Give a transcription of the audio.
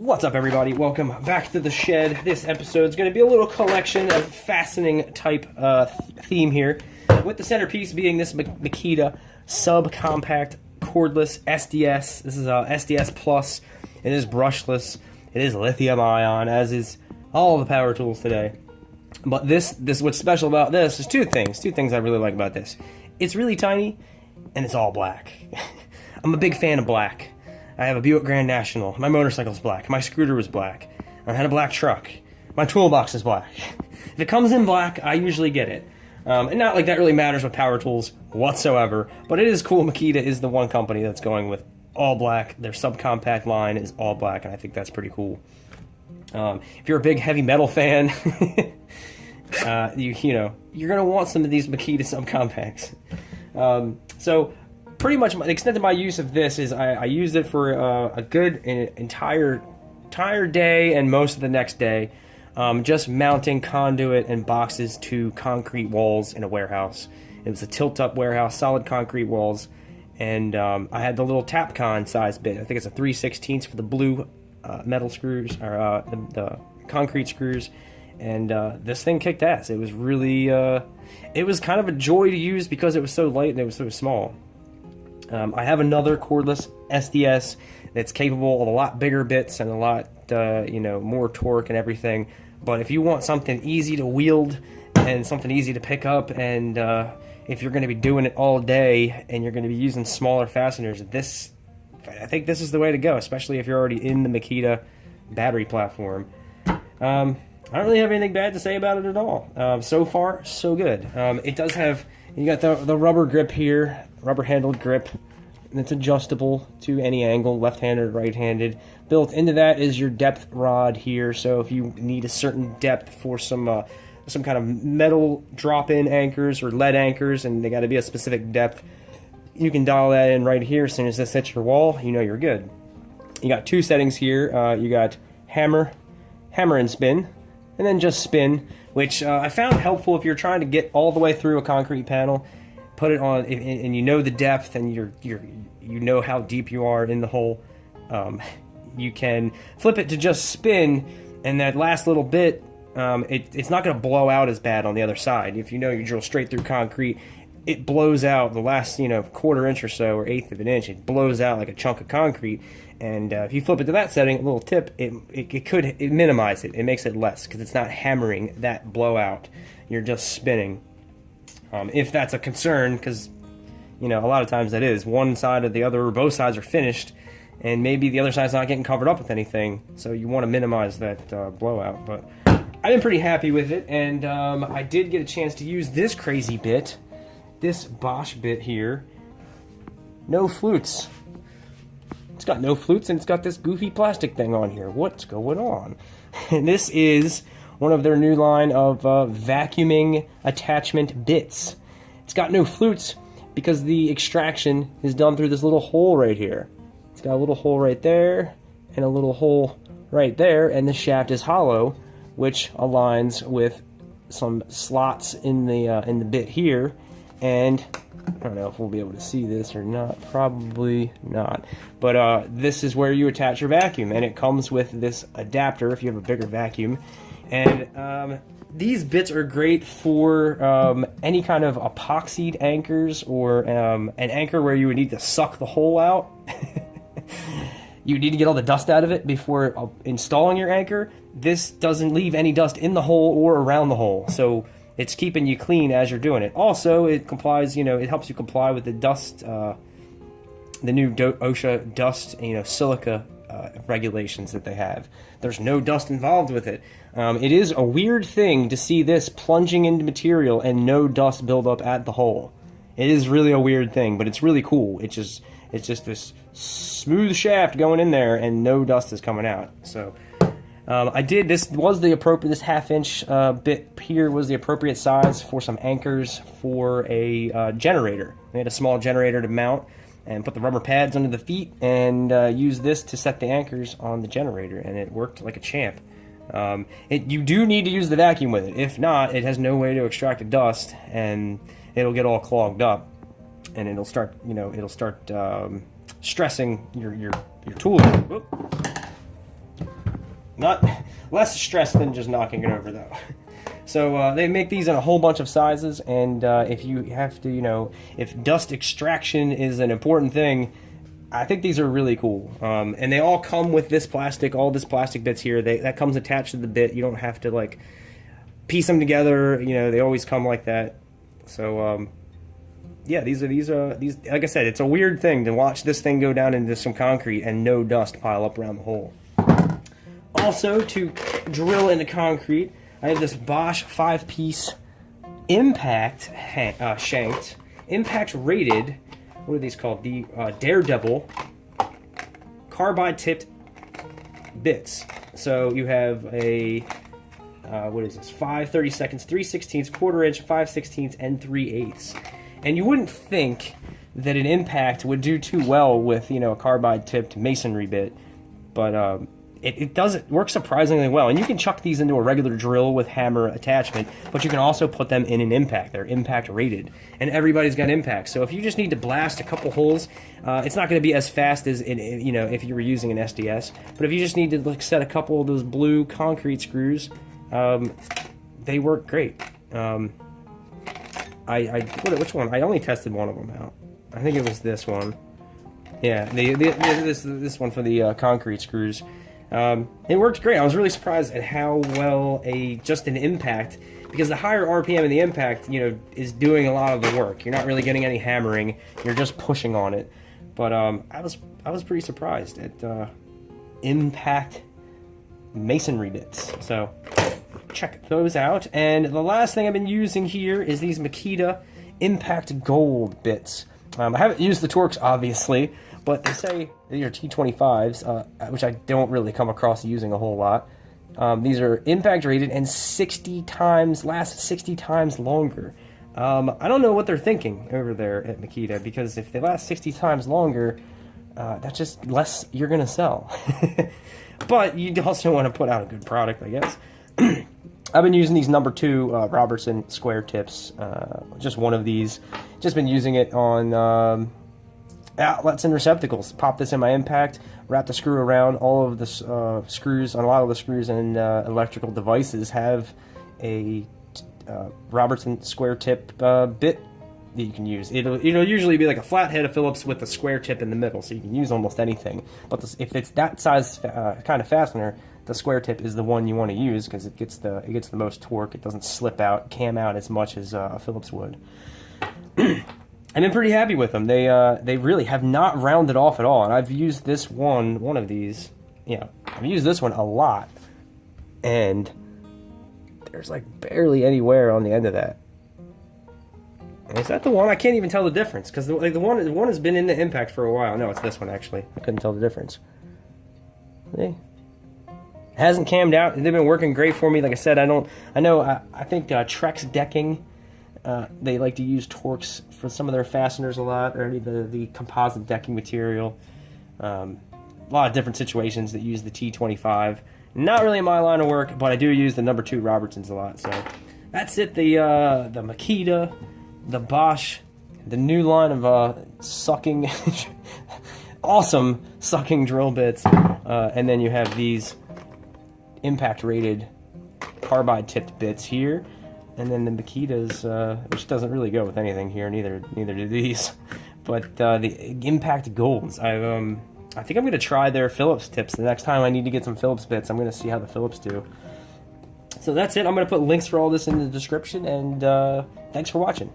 What's up, everybody? Welcome back to the shed. This episode is going to be a little collection of fastening type theme here, with the centerpiece being this Makita subcompact cordless SDS. This is SDS Plus. It is brushless. It is lithium ion, as is all the power tools today. But this what's special about this is two things I really like about this. It's really tiny, and it's all black. I'm a big fan of black. I have a Buick Grand National. My motorcycle's black. My scooter was black. I had a black truck. My toolbox is black. If it comes in black, I usually get it. And not like that really matters with power tools whatsoever, but it is cool. Makita is the one company that's going with all black. Their subcompact line is all black, and I think that's pretty cool. If you're a big heavy metal fan, you know, you're going to want some of these Makita subcompacts. So pretty much the extent of my use of this is I used it for a good entire day and most of the next day, just mounting conduit and boxes to concrete walls in a warehouse. It was a tilt-up warehouse, solid concrete walls, and I had the little Tapcon size bit. I think it's a 3/16 for the blue metal screws, or the concrete screws, and this thing kicked ass. It was really, it was kind of a joy to use because it was so light and it was so small. I have another cordless SDS that's capable of a lot bigger bits and a lot, more torque and everything. But if you want something easy to wield and something easy to pick up, and if you're going to be doing it all day and you're going to be using smaller fasteners, I think this is the way to go, especially if you're already in the Makita battery platform. I don't really have anything bad to say about it at all. So far, so good. It does have, you got the rubber grip here, rubber handled grip, and it's adjustable to any angle, left-handed or right-handed. Built into that is your depth rod here, so if you need a certain depth for some kind of metal drop-in anchors or lead anchors, and they got to be a specific depth, you can dial that in right here. As soon as this hits your wall, you know you're good. You got two settings here. You got hammer and spin, and then just spin, which I found helpful if you're trying to get all the way through a concrete panel. Put it on, and you know the depth, and you know how deep you are in the hole. You can flip it to just spin, and that last little bit, it's not going to blow out as bad on the other side. If you know you drill straight through concrete, it blows out the last quarter inch or so, or eighth of an inch. It blows out like a chunk of concrete. And if you flip it to that setting, a little tip, it minimize it. It makes it less because it's not hammering that blowout. You're just spinning. If that's a concern, because a lot of times that is. One side or the other, or both sides are finished, and maybe the other side's not getting covered up with anything, so you want to minimize that blowout. But I've been pretty happy with it, and I did get a chance to use this crazy bit, this Bosch bit here. No flutes. It's got no flutes, and it's got this goofy plastic thing on here. What's going on? And this is one of their new line of vacuuming attachment bits. It's got no flutes because the extraction is done through this little hole right here. It's got a little hole right there and a little hole right there, and the shaft is hollow, which aligns with some slots in the bit here. And I don't know if we'll be able to see this or not. Probably not. But this is where you attach your vacuum, and it comes with this adapter if you have a bigger vacuum. And these bits are great for any kind of epoxied anchors, or an anchor where you would need to suck the hole out. You need to get all the dust out of it before installing your anchor. This doesn't leave any dust in the hole or around the hole, so it's keeping you clean as you're doing it. Also, it complies, it helps you comply with the dust, the new OSHA dust, silica regulations that they have. There's no dust involved with it. It is a weird thing to see this plunging into material and no dust build up at the hole. It is really a weird thing, but it's really cool. It's just this smooth shaft going in there and no dust is coming out. So this was the appropriate, this half-inch bit here was the appropriate size for some anchors for a generator. I had a small generator to mount and put the rubber pads under the feet and use this to set the anchors on the generator, and it worked like a champ. You do need to use the vacuum with it. If not, it has no way to extract the dust, and it'll get all clogged up, and it'll start stressing your tool. not less stress than just knocking it over though. So they make these in a whole bunch of sizes, and if you have to, you know, if dust extraction is an important thing, I think these are really cool. And they all come with this plastic, all this plastic bits here. That comes attached to the bit. You don't have to like piece them together. You know, they always come like that. So yeah, these like I said, it's a weird thing to watch this thing go down into some concrete and no dust pile up around the hole. Also, to drill into concrete, I have this Bosch 5-piece impact shanked, impact rated. What are these called? The Daredevil carbide tipped bits. So you have a what is this? 5 30-seconds, 3/16, quarter inch, 5/16, and 3/8. And you wouldn't think that an impact would do too well with, you know, a carbide tipped masonry bit, but it does. It works surprisingly well. And you can chuck these into a regular drill with hammer attachment, but you can also put them in an impact. They're impact rated, and everybody's got impact. So if you just need to blast a couple holes, it's not going to be as fast as you know, if you were using an SDS. But if you just need to like set a couple of those blue concrete screws, they work great. Which one? I only tested one of them out. I think it was this one. Yeah, this one for the concrete screws. It worked great. I was really surprised at how well just an impact, because the higher RPM in the impact, you know, is doing a lot of the work. You're not really getting any hammering. You're just pushing on it. But I was pretty surprised at impact masonry bits. So check those out. And the last thing I've been using here is these Makita Impact Gold bits. I haven't used the Torx, obviously, but they say these are T25s, which I don't really come across using a whole lot. These are impact rated and last 60 times longer. I don't know what they're thinking over there at Makita, because if they last 60 times longer, that's just less you're going to sell. But you also want to put out a good product, I guess. I've been using these number 2 Robertson square tips, just one of these. Just been using it on outlets and receptacles. Pop this in my impact, wrap the screw around. All of the screws, on a lot of the screws and electrical devices have a Robertson square tip bit that you can use. It'll usually be like a flathead of Phillips with a square tip in the middle, so you can use almost anything. But if it's that size kind of fastener, the square tip is the one you want to use, because it gets the most torque. It doesn't slip out, cam out as much as a Phillips would. I've been pretty happy with them. They really have not rounded off at all. And I've used this one of these. Yeah, I've used this one a lot, and there's like barely any wear on the end of that. Is that the one? I can't even tell the difference, because the one has been in the impact for a while. No, it's this one actually. I couldn't tell the difference. See? Hasn't cammed out. They've been working great for me. Like I said, I think Trex Decking, they like to use Torx for some of their fasteners a lot, or the composite decking material. A lot of different situations that use the T25. Not really my line of work, but I do use the number 2 Robertsons a lot. So that's it. The Makita, the Bosch, the new line of sucking, awesome sucking drill bits, and then you have these impact rated carbide tipped bits here, and then the Makitas, which doesn't really go with anything here, neither do these, but the impact golds. I think I'm going to try their Phillips tips the next time I need to get some Phillips bits. I'm going to see how the Phillips do. So that's it. I'm going to put links for all this in the description, and thanks for watching.